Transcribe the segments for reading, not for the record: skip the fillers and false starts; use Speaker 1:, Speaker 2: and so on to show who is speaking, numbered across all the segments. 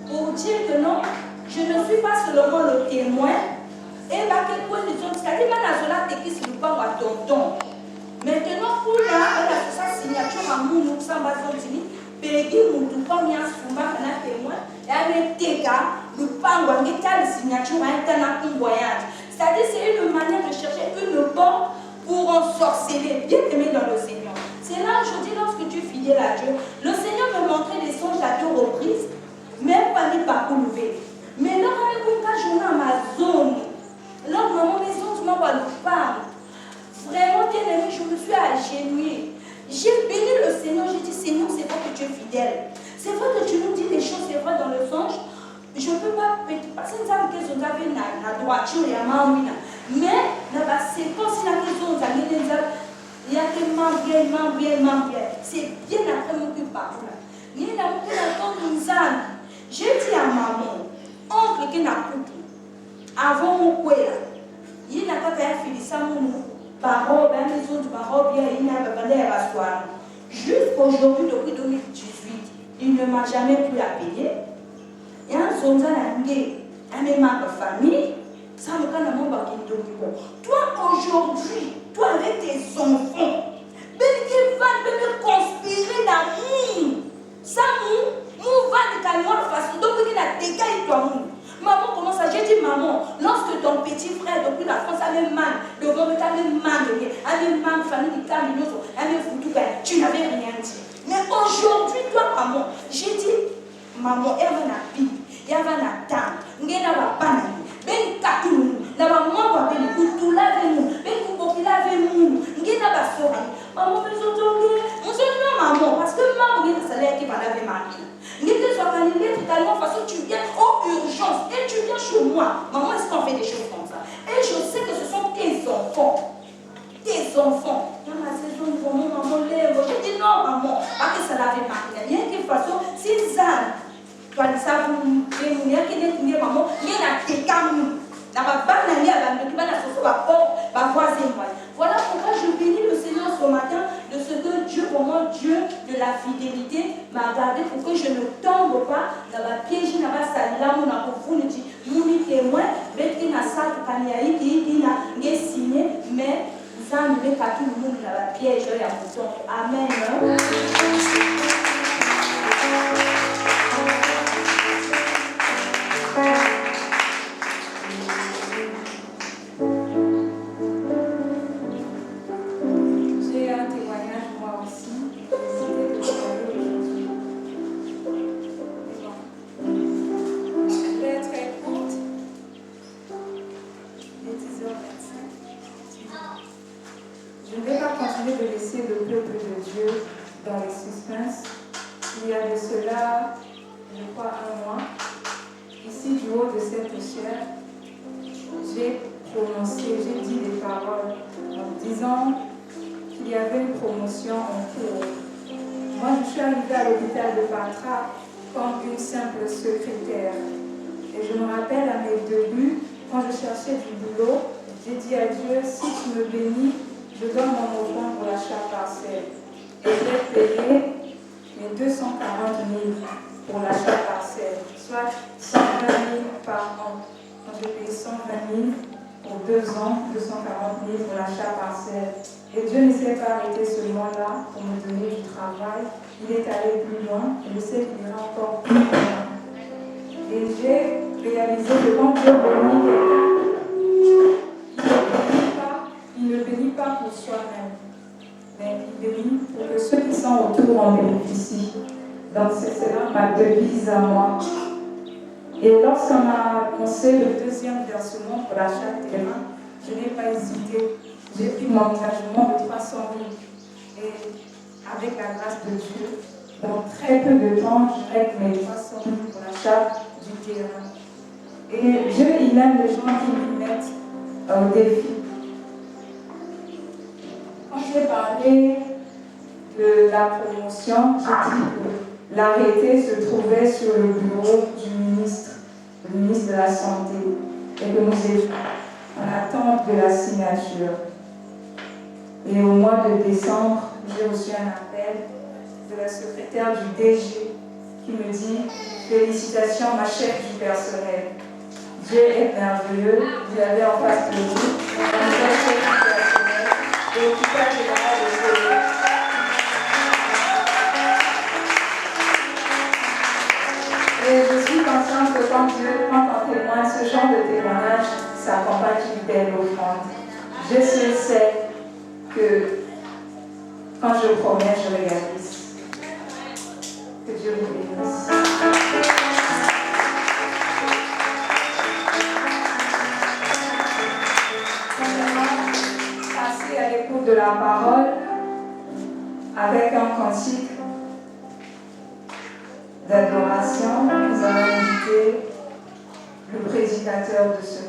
Speaker 1: Pour dire que non, je ne suis pas seulement le témoin. Et bah, quelle position, c'est-à-dire que je suis sur le banc à tonton. Maintenant, pour là, elle a sa signature à Mounou, Samba Zondini, Pégui Moutou, comme il y a un témoin, et avec Teka, le pango, il y a une signature à un voyage. C'est-à-dire que c'est une manière de chercher une porte pour ensorceler, bien aimé dans le Seigneur. C'est là aujourd'hui, lorsque tu es fidèle à Dieu, le Seigneur me montrait des songes à 2 reprises, même pas ni par lever. Mais là, on a une journée à ma zone. Là, maman, mes songes m'ont pas le parle. Vraiment, bien aimé, je me suis agenouillée. J'ai béni le Seigneur, j'ai dit, Seigneur, c'est vrai que tu es fidèle. C'est vrai que tu nous dis des choses, c'est vrai dans le songe. Je ne peux pas, parce que nous avons la droiture et la main, mais dans la séquence, il y a des choses, il y a des mains bien. C'est bien après mon cul par là. Il y a une j'ai dit à maman, oncle qui n'a coupé, avant mon coué, il y a un fils parole, les autres paroles, il y a un soir. Jusqu'aujourd'hui, depuis 2018, il ne m'a jamais pu appeler. Il y a un zonza un membre de famille, ça me donne un mot qui toi, aujourd'hui, toi avec tes enfants, ben qui va me conspirer d'amour. Ça, mon va de calmer façon, donc il a dégagé toi. Maman, comment ça? J'ai dit, maman, lorsque ton petit frère depuis la France avait mal, le monde avait mal, avait mal, famille, tu n'avais rien dit. Mais aujourd'hui, toi, maman, j'ai dit, maman, elle va la vie, elle va la tante, elle va la banane, ben katou, la maman va venir, tout lave-nous, ben kouboki lave-nous, elle va la soirée. Maman, mais je non, maman, parce que maman, il y a un salaire qui va laver ma vie. Tu viens aux urgences et tu viens chez moi. Maman, est-ce qu'on fait des choses comme ça? Et je sais que ce sont tes enfants. Tes enfants. Dans la saison, maman lève. J'ai dit non, maman. Parce que ça l'avait marqué. Il y a une façon, c'est ça. Toi, ça, il y a maman, il y a des camus. La banane, il y a la voisine. fidélité m'a gardé pour que je ne tombe pas dans la piège, dans la salila, mon akofune, mon témoin, bête na sa kanya iti na nge signé, mais ça ne met pas tout le monde dans la piège ya bouton. Amen.
Speaker 2: J'ai un témoignage moi aussi. Je vais être très courte. Il est 10h25. Je ne vais pas continuer de laisser le peuple de Dieu dans les suspens. Il y a de cela, je crois, un mois, ici du haut de cette chaire, j'ai dit des paroles en disant qu'il y avait une promotion en cours. Moi, je suis arrivée à l'hôpital de Patra comme une simple secrétaire. Et je me rappelle à mes débuts, quand je cherchais du boulot, j'ai dit à Dieu, si tu me bénis, je donne mon offrande pour l'achat parcelle. Et j'ai payé les 240 000 pour l'achat parcelle, soit 120 000 par an. Quand j'ai payé 120 000 pour 2 ans, 240 000 pour l'achat parcelle. Et Dieu ne s'est pas arrêté ce mois-là pour me donner du travail. Il est allé plus loin et je sais qu'il ira encore plus loin. Et j'ai réalisé que quand Dieu bénit quelqu'un, il ne bénit pas pour soi-même, mais il bénit pour que ceux qui sont autour en bénéficient. Donc c'est cela ma devise à moi. Et lorsqu'on m'a annoncé le deuxième versement pour l'achat de terrain, je n'ai pas hésité. J'ai pris mon engagement de 300 000. Et avec la grâce de Dieu, dans très peu de temps, je règle mes 300 000 pour l'achat du terrain. Et Dieu, il aime les gens qui lui mettent au défi. Quand j'ai parlé de la promotion, j'ai dit que l'arrêté se trouvait sur le bureau du ministre, le ministre de la Santé, et que nous étions en attente de la signature. Et au mois de décembre, j'ai reçu un appel de la secrétaire du DG qui me dit « Félicitations, ma chef du personnel. Dieu est merveilleux. Vous avez en face de vous la nouvelle chef du personnel et l'hôpital général de Soleil. » Et je suis consciente que quand Dieu prend en témoin, ce genre de témoignage s'accompagne d'une belle offrande. Je sais que quand je promets, je réalise. Que Dieu vous bénisse. Passer à l'écoute de la parole avec un cantique d'adoration. Nous allons inviter le prédicateur de ce matin.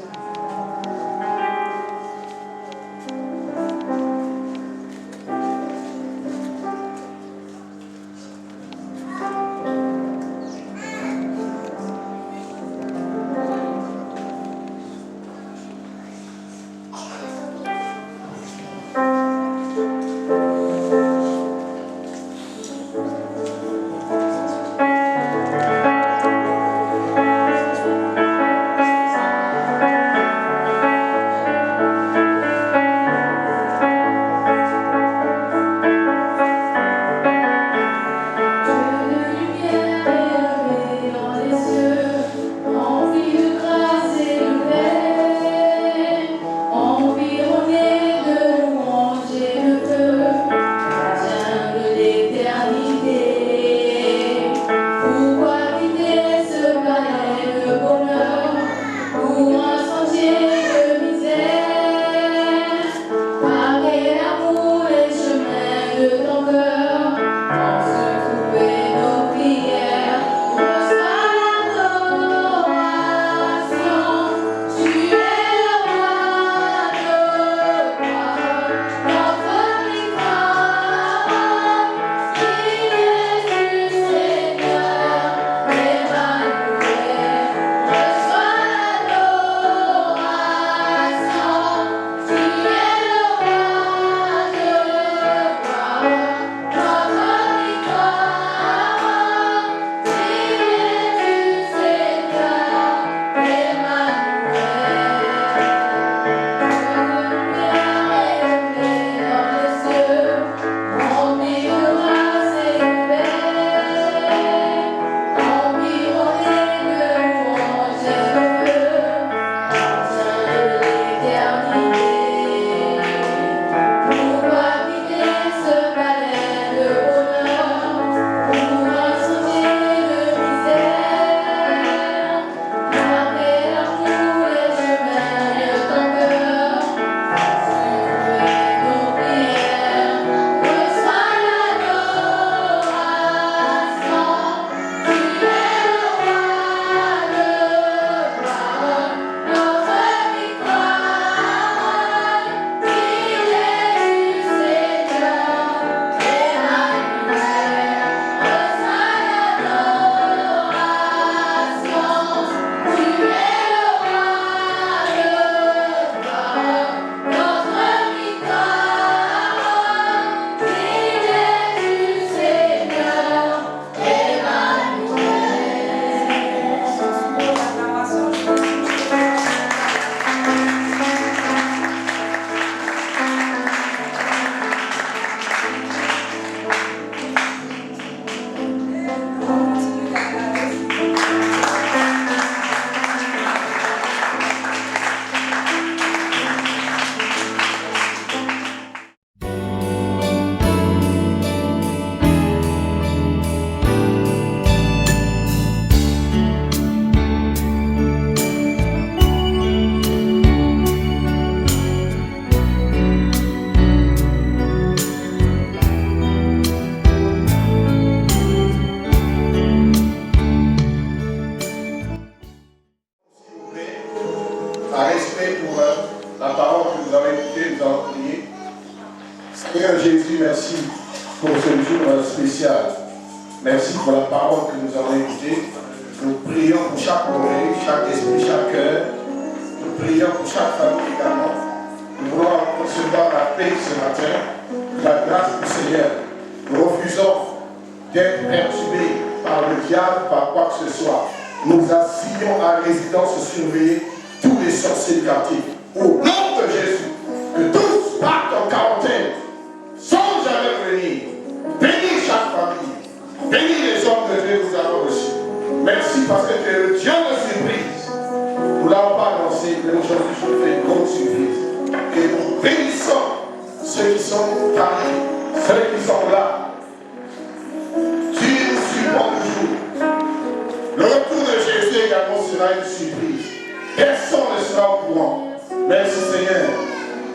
Speaker 3: Seigneur Jésus, merci pour ce jour spécial. Merci pour la parole que nous avons écoutée. Nous prions pour chaque oreille, chaque esprit, chaque cœur. Nous prions pour chaque famille également. Nous voulons recevoir la paix ce matin, la grâce du Seigneur. Nous refusons d'être perturbés par le diable, par quoi que ce soit. Nous assignons à résidence surveillée tous les sorciers du quartier. Au nom de Jésus, que tous partent en quarantaine, sans jamais venir. Bénis chaque famille. Bénis les hommes de Dieu que nous avons reçus. Merci parce que tu es le Dieu de surprise. Nous ne l'avons pas annoncé, mais aujourd'hui je fais une grande surprise. Et nous bénissons ceux qui sont parmi, ceux qui sont là. Tu nous supportes toujours. Le retour de Jésus également sera une surprise. Personne ne sera au courant. Merci Seigneur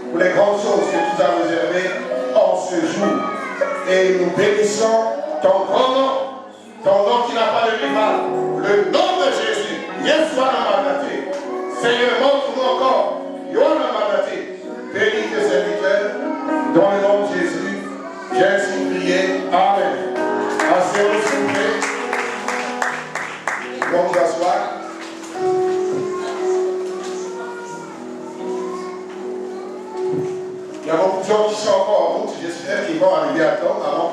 Speaker 3: pour les grandes choses que tu as réservées en ce jour. Et nous bénissons ton grand nom qui n'a pas de rival. Le nom de Jésus. Yeshua Namanaté. Seigneur, montre-nous encore. Yohana Manaté. Bénis tes serviteurs. Dans le nom de Jésus, j'ai ainsi prié. Amen. Asseyez-vous s'il vous plaît. Bon, vous asseoir. Il y a beaucoup de gens qui sont encore en route. J'espère qu'ils vont arriver à temps avant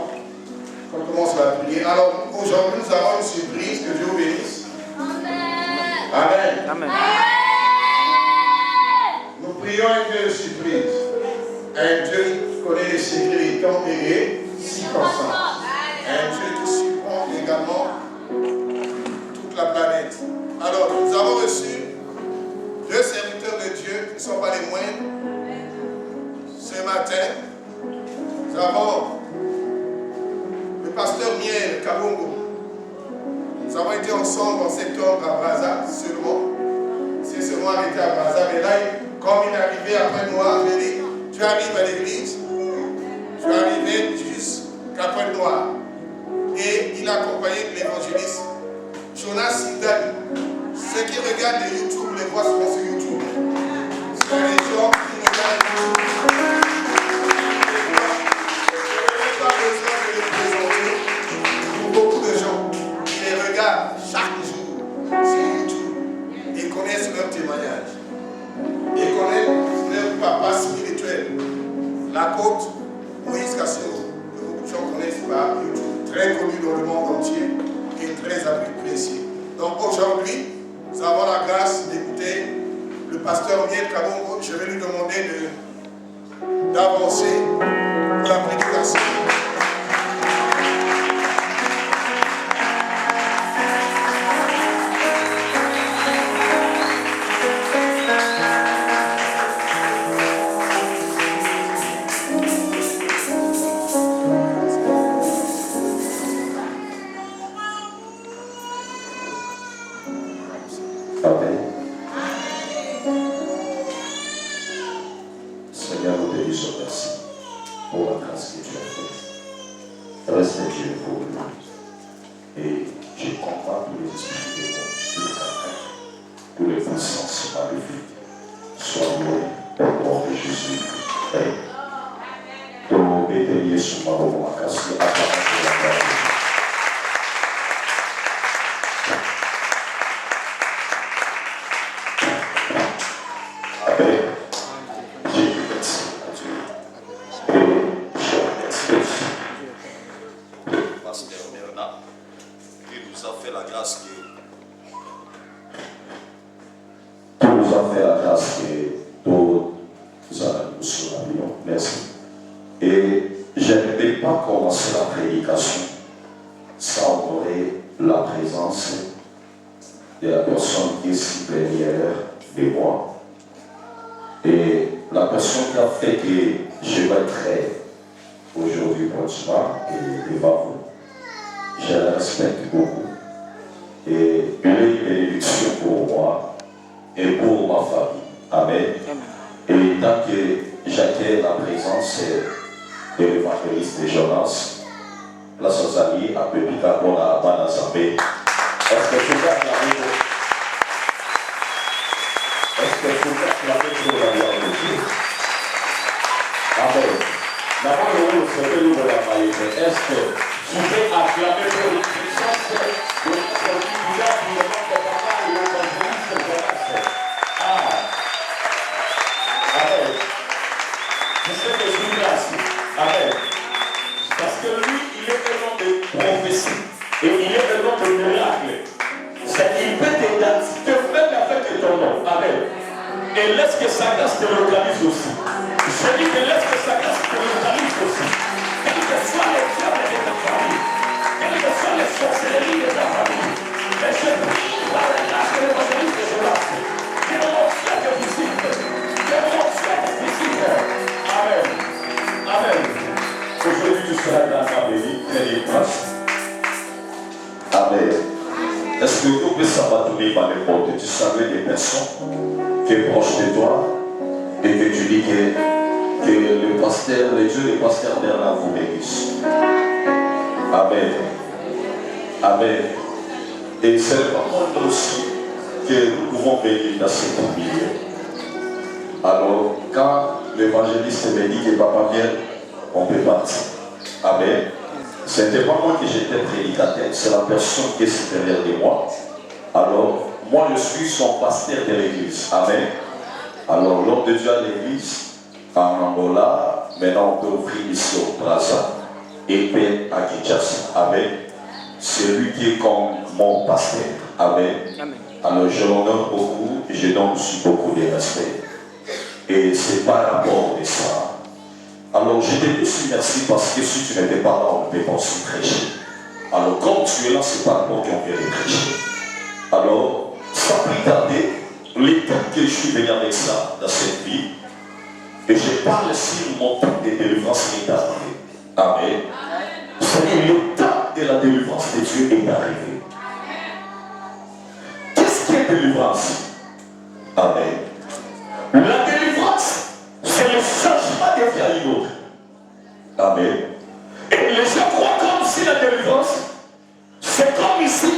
Speaker 3: qu'on commence la prière. Alors, aujourd'hui, nous avons une surprise. Que Dieu vous bénisse. Amen. Amen. Amen. Nous prions un Dieu de surprise. Un Dieu qui connaît les secrets des temps et des circonstances. Un Dieu qui surprend également toute la planète. Alors, nous avons reçu deux serviteurs de Dieu qui ne sont pas les moindres. Ce matin, nous avons le pasteur Miel Kabongo. Nous avons été ensemble en septembre à Brazza, seulement. C'est seulement arrêté à Brazza, mais là, comme il est arrivé après moi, je lui ai dit, tu arrives à l'église, tu es arrivé jusqu'à Pointe-Noire. Et il a accompagné l'évangéliste Jonas Sindali. Ceux qui regardent les YouTube, les voient souvent sur YouTube. C'est les gens qui regardent YouTube. Beaucoup de gens qui les regardent chaque jour sur YouTube et connaissent leur témoignage. Et connaissent leur papa spirituel. La côte Moïse Cassio, que beaucoup de gens connaissent par YouTube, très connu dans le monde entier et très apprécié. Donc aujourd'hui, nous avons la grâce d'écouter le pasteur Miel Kabongo. Je vais lui demander d'avancer pour la prédication.
Speaker 4: Est-ce que vous pouvez acclamer pour une puissance de notre victoire pour le nom de papa et l'évangéliste Jonas? Amen. Je sais que je suis grâce. Amen. Parce que lui, il est un homme de prophétie. Et il est un homme de miracle. Il peut t'identifier même avec ton nom. Amen. Et laisse que sa grâce te localise aussi. Je dis que laisse que sa grâce te localise aussi. Quelles que soient les diables de ta famille, quelles que soient les sorcelleries de ta famille, mais je prie par la grâce de l'évangéliste de Jonas, que mon Dieu te visite, que mon Dieu te visite. Amen. Amen. Aujourd'hui tu seras dans ta bénie, très grâce. Amen. Est-ce que vous pouvez s'abattre par les portes? Tu savais des personnes qui sont proches de toi et que tu dis que le pasteur, les dieux, les pasteurs Bernard vous bénissent. Amen. Amen. Et c'est le moment aussi que nous pouvons bénir dans cet milieu. Alors, quand l'évangéliste me dit que papa vient, on peut partir. Amen. Ce n'était pas moi qui j'étais prédicateur, c'est la personne qui est supérieure de moi. Alors, moi je suis son pasteur de l'église. Amen. Alors, l'homme de Dieu à l'église, en Angola, maintenant on peut offrir ici au Brazza et puis à Kinshasa. Amen. C'est lui qui est comme mon pasteur. Amen. Amen. Alors, je l'honore beaucoup et je donne aussi beaucoup de respect. Et c'est par rapport à ça. Alors je te dis merci parce que si tu n'étais pas là, on ne peut pas aussi prêcher. Alors comme tu es là, c'est pas moi qui on vient de prêcher. Alors, sans plus tarder, l'état que je suis venu avec ça dans cette vie, et je parle sur mon temps de délivrance qui est arrivé. Amen. C'est-à-dire le temps de la délivrance de Dieu est arrivé. Qu'est-ce qui est délivrance? Amen. La délivrance, c'est le changement de vie à une autre. Amen. Et les gens croient comme si la délivrance, c'est comme ici,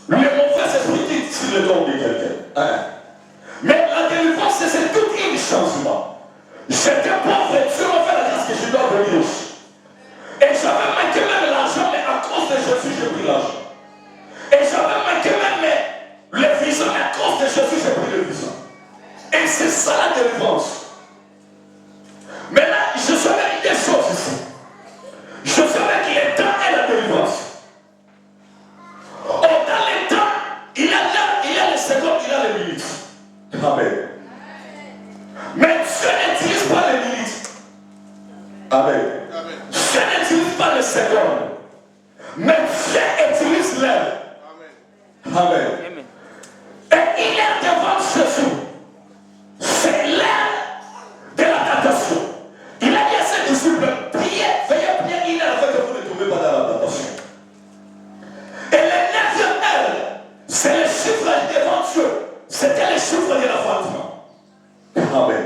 Speaker 4: le mauvais esprit qui sur le corps de quelqu'un. Hein? Mais la délivrance, c'est tout un changement. J'étais pauvre et Dieu m'a fait la grâce que je dois venir riche. Et j'avais manqué même l'argent, mais à cause de Jésus, j'ai pris l'argent. Et j'avais manqué même le visa, mais à cause de Jésus, j'ai pris le visa. Et c'est ça la délivrance. Maintenant, je savais des choses ici. Je savais qu'il y a le temps et la délivrance. Dans le temps, il y a l'heure, il y a les secondes, il y a les minutes. Amen. Mais Dieu n'utilise pas les minutes. Amen. Dieu n'utilise pas les secondes. Mais Dieu utilise l'heure. Amen. Et il est devant Jésus. C'est l'heure de la tentation. Il a dit à ses disciples, priez, veillez, priez, il est afin que vous ne tombez pas dans la tentation. Et la 9e heure, c'est le chiffre devant Dieu. C'était le chiffre de l'enfantement. Amen.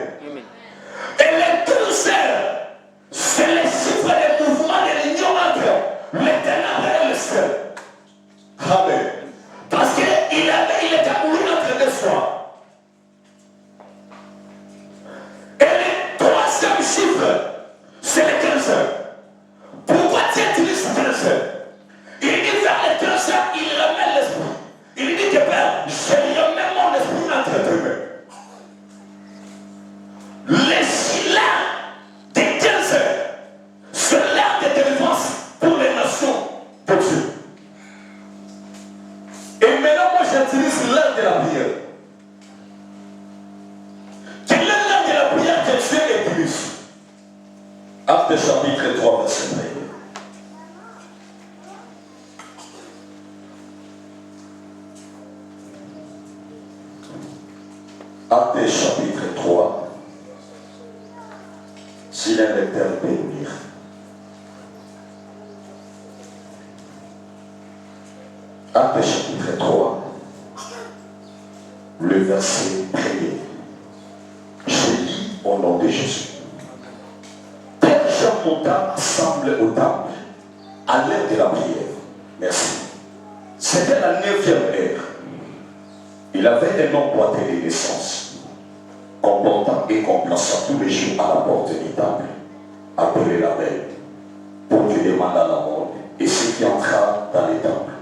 Speaker 4: Et les 12 heures, c'est le chiffre des mouvements de l'union entre le ténèbre et le ciel. Amen. Parce qu'il était mouru entre deux soirs. Et le 3e chiffre, c'est les 15 heures. Pourquoi tu utilises 15 heures? Il dit vers les 15 heures, il remet l'esprit. Il dit que Père, je remets mon esprit entre tes mains. Laisse-la des 15 heures. C'est l'heure de délivrance pour les nations de Dieu. Et maintenant, moi, j'utilise l'heure de la prière. Quelle est l'heure de la prière que Dieu utilise? Actes chapitre 3, verset 1. Actes chapitre 3. Si l'un lecteur peut lire. Actes chapitre 3, le verset 1er. Je lis au nom de Jésus. Pierre Jean monta ensemble au temple à l'heure de la prière. Merci. C'était la 9e heure. Il avait un nom boité de naissance, comportant et complaçant tous les jours à la porte du temple. appelé la belle pour qu'il demande à la mort et ce qui entra dans les temples.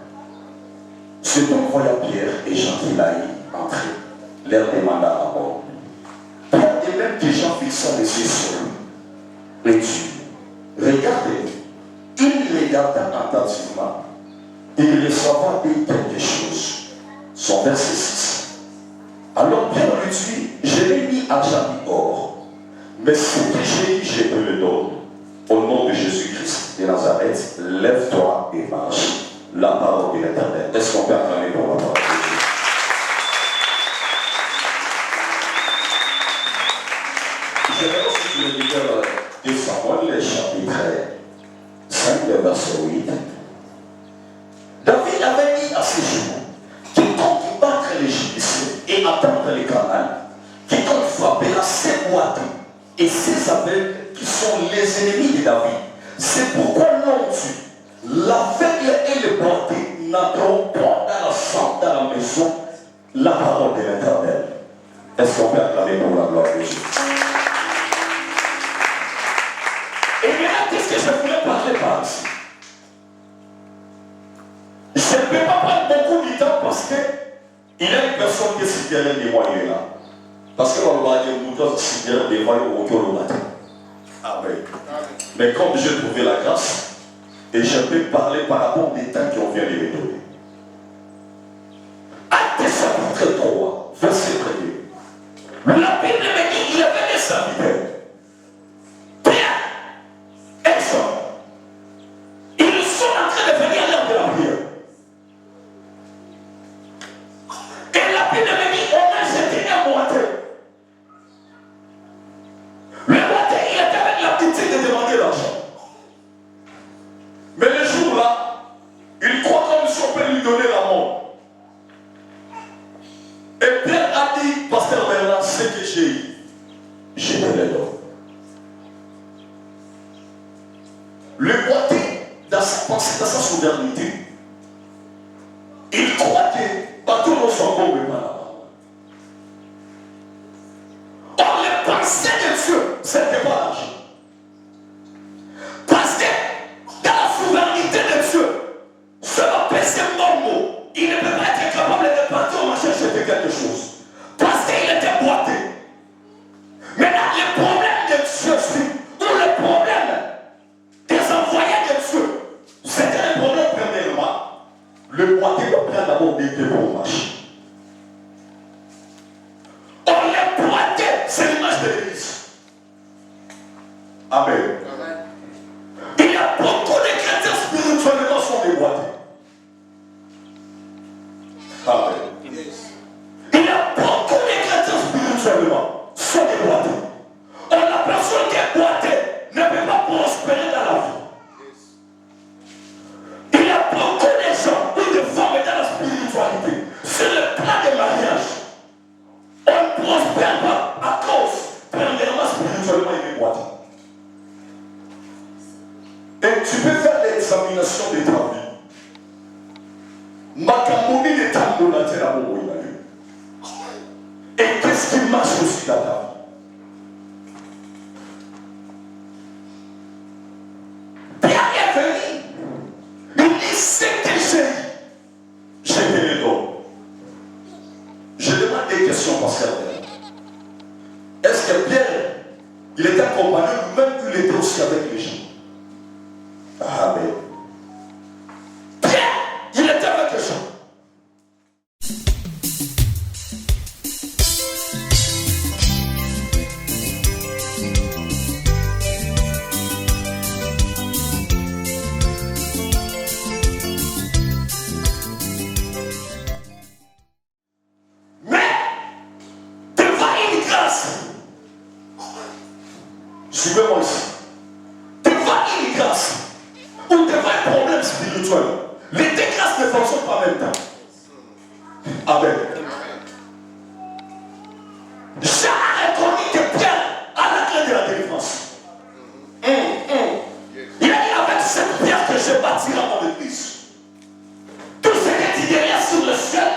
Speaker 4: C'est donc voyant Pierre et Jean qui l'a entré, leur demanda la mort. Pierre et même des gens fixant les yeux sur lui. Et tu, regardez, il regarda attentivement. Il ne saura dire quelque chose. Son verset 6. Alors Pierre lui dit, je l'ai mis à jamais or, mais ce que j'ai dit, je te le donne. Au nom de Jésus-Christ de Nazareth, lève-toi et marche. La parole de l'Éternel. Est-ce qu'on peut acclamer pour la parole de Dieu? Je vais aussi le livre de Samuel, chapitre 5, verset 8. David avait dit à ses jours, quiconque battre les Égyptiens et attendre les Canaans, quiconque frappera ses boîtes et ses aveugles qui sont les ennemis de David. C'est pourquoi non tu. L'aveugle et le bandit n'entreront pas dans la maison la parole de l'Éternel. Est-ce qu'on peut acclamer pour la gloire de Dieu? Et maintenant, qu'est-ce que je voulais parler par ici? Je ne peux pas prendre beaucoup de temps parce qu'il y a une personne qui est si derrière les moyens là. Parce que on va dire nous si derrière des moyens au cœur du matin. Amen. Mais comme j'ai trouvé la grâce, et je peux parler par rapport aux temps qui ont vient de me donner. Acte chapitre 3, verset 1. La Bible me dit qu'il y avait des serviteurs. Pierre et Jean. Ils sont en train de venir à l'heure de la prière. Et la Bible me dit on a jeté un boiteux. Le boiteux, il était avec la petite de demander l'argent. Mais le jour-là, il croit comme si on peut lui donner la mort. Et Pierre a dit, Pasteur Bernard, ce que j'ai eu, je te le donne. Le boité, dans sa pensée, dans sa souveraineté, il croit que bateau ne sont bons, mais pas là-bas. Or, les pensées de Dieu, ce n'était pas l'argent. Parce que dans la souveraineté de Dieu, ce va passer mon mot. Il ne peut pas être capable de partir au marché chercher quelque chose. Parce qu'il était boité. Maintenant, le problème de Dieu, ou le problème des envoyés de Dieu, c'était un problème premièrement. Le boité doit prendre d'abord des pieds pour marcher. Or, le boité, c'est l'image de l'Église. Amen. Il y a beaucoup de chrétiens spirituellement sont déboîtés. Amen. Il y a beaucoup de chrétiens spirituellement sont déboîtés. Or, la personne qui est boitée ne peut pas prospérer dans la vie. Il y a beaucoup de gens ou de femmes dans la spiritualité. Sur le plan de mariage, on ne prospère pas à cause, premièrement, spirituellement, il est boité. Et tu peux faire l'examination de ta vie. Makamoni de tambo na tena bobo ina vie. Et qu'est-ce qui marche aussi dans ta vie? Pierre est venu. Il dit ce que j'ai, je te le donne. Je demande des questions, Pasteur. Est-ce que Pierre, il était accompagné, même qu'il était aussi avec les gens? Amen. Pierre, il était avec les gens. Mais, devant une grâce, suivez-moi ici, devant une grâce, ou devant un problème spirituel, les deux grâces ne fonctionnent pas en même temps. Amen. Jean a reconnu que Pierre a la clé de la délivrance. Il a dit avec cette pierre que je bâtirai mon église. Tout ce que tu diras sur le ciel,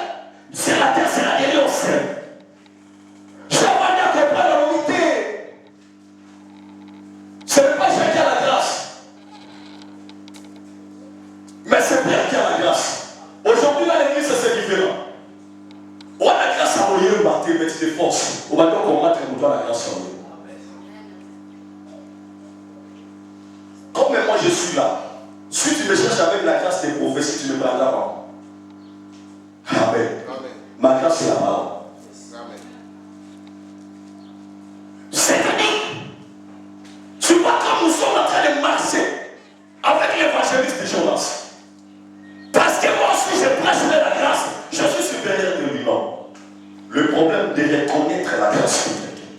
Speaker 4: sur la terre sera guéri au ciel. Je vais dire que pas l'unité. Ce n'est pas chacun je suis là. Si tu me cherches avec la grâce des prophéties, tu me prendras pas. Amen. Ma grâce, c'est la parole. C'est-à-dire, tu vois comme nous sommes en train de marcher avec l'évangéliste de Jonas. Parce que moi aussi, je prêche la grâce. Je suis supérieur de lui. Non. Le problème de reconnaître la grâce de quelqu'un.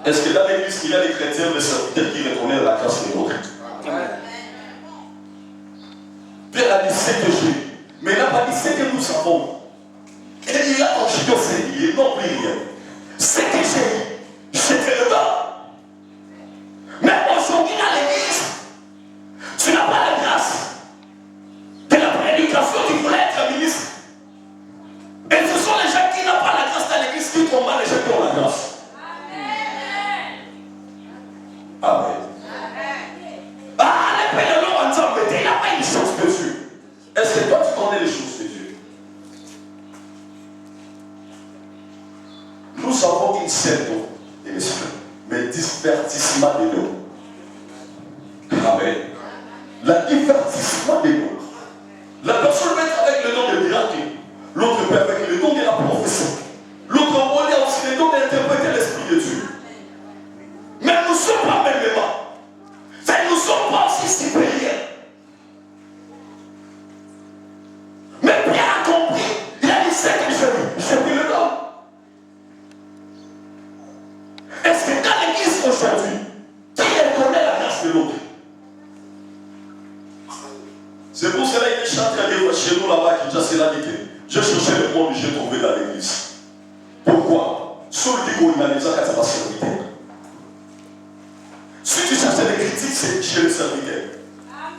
Speaker 4: Est-ce que dans l'église, il y a des chrétiens, des serviteurs qui reconnaissent la grâce de l'autre? Pierre a dit ce que j'ai, mais il n'a pas dit ce que nous savons. Et il a continué au Seigneur, il n'a plus rien. Ce que j'ai, je te le donne. Mais aujourd'hui dans l'église, tu n'as pas la grâce de la prédication, tu voulais être ministre. Et ce sont les gens qui n'ont pas la grâce dans l'église qui combattent les gens qui ont la grâce. Amen. Ah, les pédalons ensemble, il n'a pas une chose de Dieu. Est-ce que toi tu connais les choses de Dieu? Nous avons une seule eau de l'esprit, mais divertissement de l'eau. Amen. Le divertissement de l'eau. La personne peut être avec le don de miracle, l'autre peut avec le don de la prophétie, l'autre a aussi le don d'interpréter l'esprit de Dieu. Mais nous ne sommes pas même. Nous ne sommes pas aussi supérieurs. Mais Pierre a compris. Il a dit ce que je dis le donne. Est-ce que dans l'église aujourd'hui, qui reconnaît la grâce de l'autre? C'est pour cela qu'il chante chez nous là-bas qui dit cela dit que j'ai cherché le monde que j'ai trouvé dans l'église. Pourquoi? Sur le dico, il m'a dit que ça va servir. Si tu cherches des critiques, c'est chez le serviteur.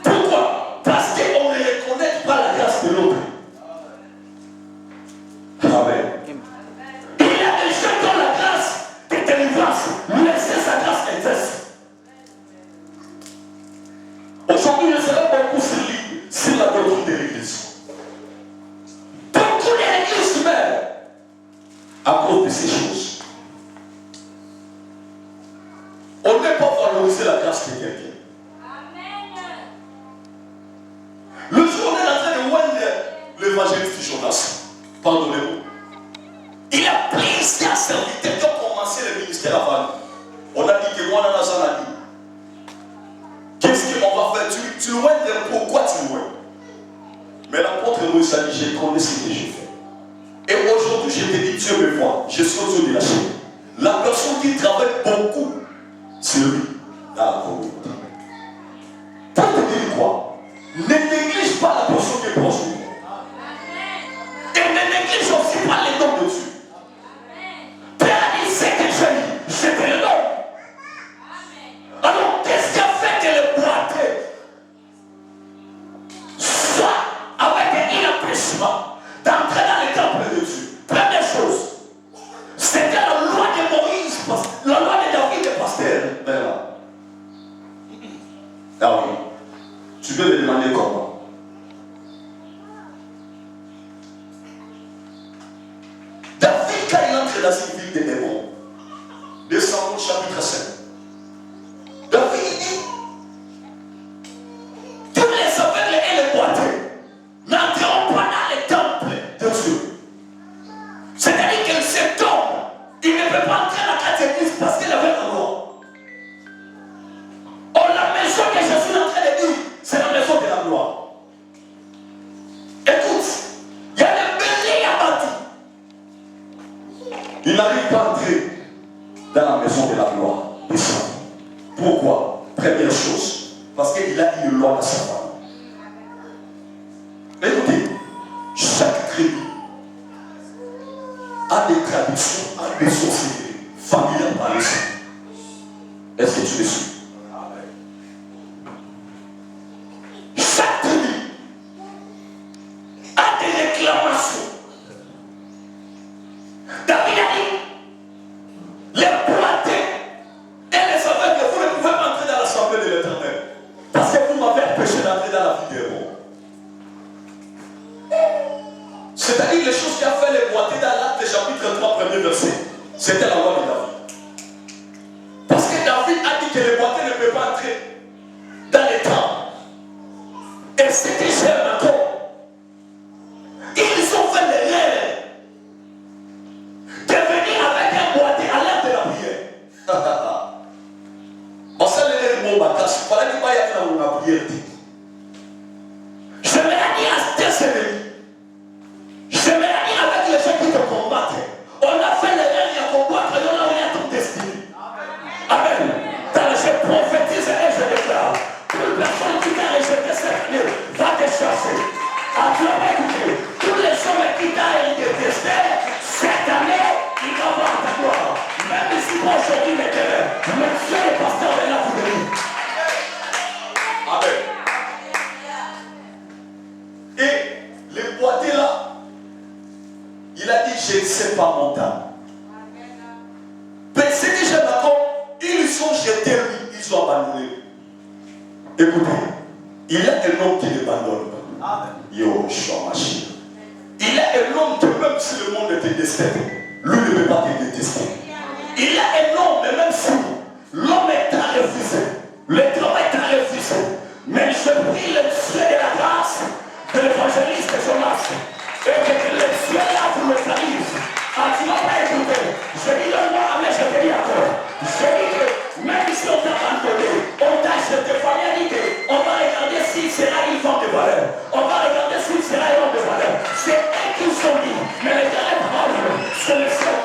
Speaker 4: Pourquoi? Parce qu'on ne reconnaît pas la grâce de l'autre. Amen. Il y a des gens qui ont la grâce de délivrance. Laissez sa grâce exercer. Aujourd'hui, je serai beaucoup sur la doctrine de l'église. Beaucoup de l'église meurent à cause de ces choses. On n'est pas valoriser la grâce de quelqu'un. Le jour où on est en train de voir l'évangéliste Jonas, pardonnez-moi, il y a plusieurs serviteurs qui ont commencé le ministère avant. On a dit que moi, on a dit. Qu'est-ce qu'on va faire? Tu loin de pourquoi tu loin? Mais l'apôtre Moïse a dit, je connais ce que j'ai fait. Et aujourd'hui, je te dis, Dieu me voit. Je suis au Dieu de la chaîne. La personne qui travaille beaucoup, c'est lui, dans la communauté. Pour te dire quoi? Ne néglige pas la personne qui est proche de toi. Et ne néglige aussi pas les dons de Dieu. Père a dit, c'est que je te le donne. Alors, qu'est-ce qui a fait que le boiteux soit avec un empêchement d'entrer dans le temple de Dieu? Première chose, c'était la loi de Moïse, la loi de David et pasteur. Ah oui, tu peux me demander comment? David, quand il entre dans une ville de Hébron, 2 Samuel chapitre 5, David dit, tous les aveugles et les boiteux n'entreront pas dans le temple de Dieu. C'est-à-dire que cet homme, il ne peut pas entrer dans la église parce qu'il avait la loi. Or, la maison que je suis en train de dire, c'est la maison de la gloire. Écoute, il y a des béliers abattus. Il n'arrive pas à entrer dans la maison de la gloire. Pourquoi? Première chose, parce qu'il a une loi dans sa famille. Écoutez, chaque tribu a des traditions, a des sociétés familiales par les gens. Est-ce que tu le suis? Chaque tribu a des réclamations. David a dit, les boiteux et les aveugles, vous ne pouvez pas entrer dans l'assemblée de l'Éternel. Parce que vous m'avez empêché d'entrer dans la vie des bons. C'est-à-dire les choses qui a fait les boiteux dans l'Acte chapitre 3, premier verset. C'était la loi de David. Parce que David a dit que les boiteux ne peuvent pas entrer dans mots bagages. Il fallait qu'il y ait dans la prière. Je me la dis à tes ennemis. Je me la dis avec les gens qui te combattent. On a fait les règles à combattre, et on a rien ton destin. Amen. Je prophétise et je déclare. Toute personne qui t'a rejeté cette année va te chercher. À toi, écoutez, tous les hommes qui t'ont détesté, cette année, il va voir ta gloire. Même si moi aujourd'hui les terrains, monsieur le pasteur est là pour lui. Amen. Et les boîtiers là, il a dit, je ne sais pas mon temps. Mais ce que j'aime encore, ils sont jetés lui, ils sont abandonnés. Écoutez, il y a un homme qui n'abandonne pas. Yo, Shamashi. Il y a un homme que même si le monde te déteste, lui ne peut pas te détester. Il y a un homme, même si l'homme est à refuser, l'être est à refuser, mais je prie le ciel de la grâce de l'évangéliste Jonas et que le ciel là vous le salise. Ah, tu n'as pas écouté. Je dis le moi, mais je te dis encore. Je dis que même si on t'a abandonné, on t'a jeté familiarité, on va regarder s'il sera une femme de valeur. On va regarder s'il sera un homme de valeur. C'est eux qui sont dit, mais les dernières paroles, c'est le ciel.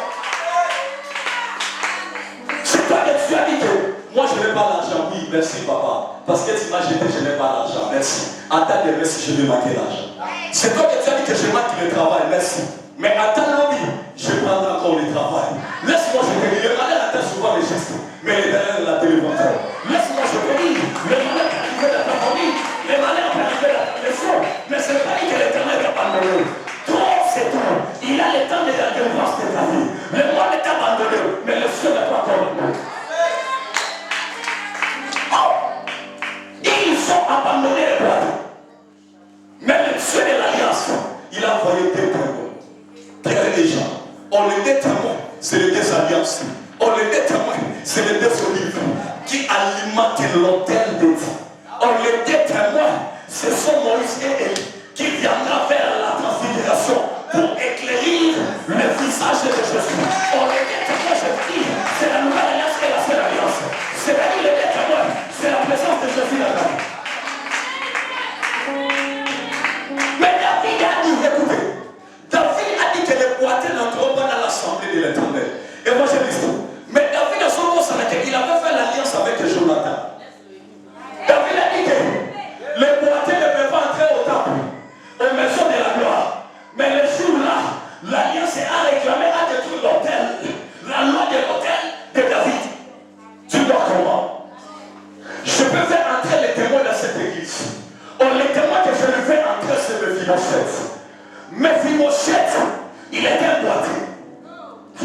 Speaker 4: C'est toi que tu as dit que moi je n'ai pas l'argent. Oui, merci papa. Parce que tu m'as jeté, je n'ai pas l'argent. Merci. Attends, merci, je vais manquer l'argent. C'est toi que tu as dit que je manque le travail. Merci. Mais attends, l'homme, je prendrai encore le travail. Laisse-moi, je te dis, le malheur atteint souvent les gestes, mais les derrière la télévision. Laisse-moi, je te dis, le malheur peut arriver dans ta famille, le malheur peut arriver dans ta maison, mais ce n'est pas dit que l'éternel t'a abandonné. Trop, c'est tout. Il a le temps de la délivrance de ta vie. Le monde est abandonné, mais le ciel n'est pas abandonné. Oh! Ils sont abandonnés les brothers. Mais le ciel de l'alliance, il a envoyé des témoins. Regardez les gens, on les deux témoins, c'est les deux alliances. On les deux témoins, c'est les deux olives qui alimentent l'autel de Dieu. On les deux témoins, ce sont Moïse et Élie qui viendra vers la transfiguration pour éclairer le visage de Jésus. On les deux témoins, je dis, c'est la nouvelle alliance et la seule alliance. C'est-à-dire les deux témoins, c'est la présence de Jésus là-dedans. Mais David a dit, écoutez, David a dit que les boîtiers n'entreront pas dans l'assemblée de l'Éternel. Et moi j'ai dit ça. Mais David, à son moment, il avait fait l'alliance avec Jonathan. David a dit que les boîtiers ne peuvent pas entrer au temple, aux maisons de la gloire. Mais le jour-là, l'alliance a réclamé à détruire l'autel, la loi de l'autel de David. Tu dois comment? Je peux faire entrer les témoins dans cette église. Les témoins que je le fais entrer, c'est Mephibosheth. Mephibosheth, il était un boîtier.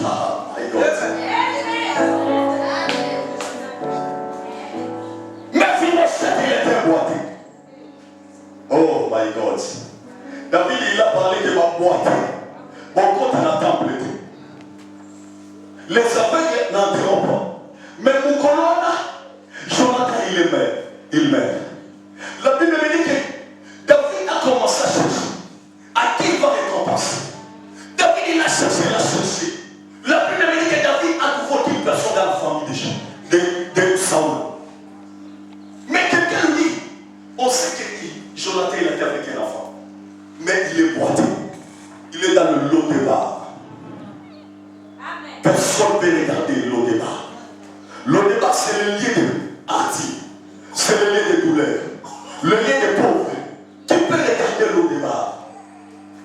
Speaker 4: Ah, my God. Mephibosheth, il était un boîtier. Oh, my God. David, il a parlé de ma boîte. Mon compte à la temple. Les aveugles n'entreront pas. Mais mon colonne, Jonathan, il est maire. Il meurt. La Bible me dit que David a commencé à chercher. À qui il va récompenser? David, il a cherché, il a cherché. La Bible me dit que David a trouvé une personne dans la famille de Saoul. Mais quelqu'un lui dit, on sait que Jonathan, il a été avec un enfant. Mais il est boité. Il est dans le lot de bar. Personne ne peut regarder le lot de bar. Le lot de bar, c'est le lieu de hardi. C'est le lieu de douleur. Le lien des pauvres, qui peut regarder l'eau des bars.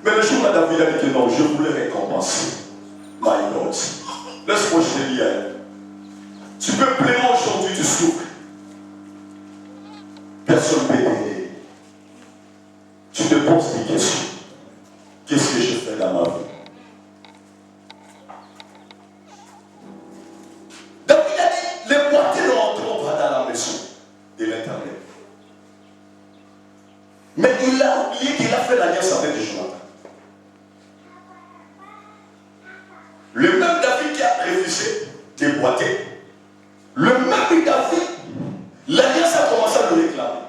Speaker 4: Mais le jour où David a dit que non, je voulais récompenser. My God. Laisse-moi je te dis, tu peux pleurer aujourd'hui, tu souffres. Personne ne peut t'aider. Tu te poses des questions. Qu'est-ce que je fais dans ma vie? David a dit, les boîtiers ne rentreront pas dans la maison de l'Éternel. Mais il a oublié qu'il a fait l'alliance avec Jonathan. Le même David qui a refusé de boiter, le même David, l'alliance a commencé à le réclamer.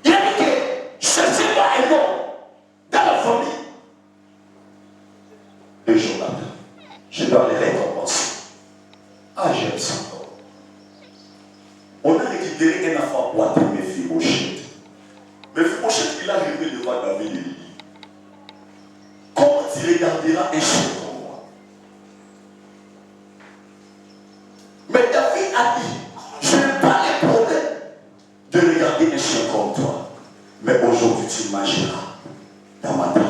Speaker 4: Il a dit que cherchez-moi un nom dans la famille de Jonathan. Je dois les récompenser. Ah, j'aime ça encore. a dit, je n'ai pas les problèmes de regarder un chien comme toi. Mais aujourd'hui, tu imagineras dans ma tête.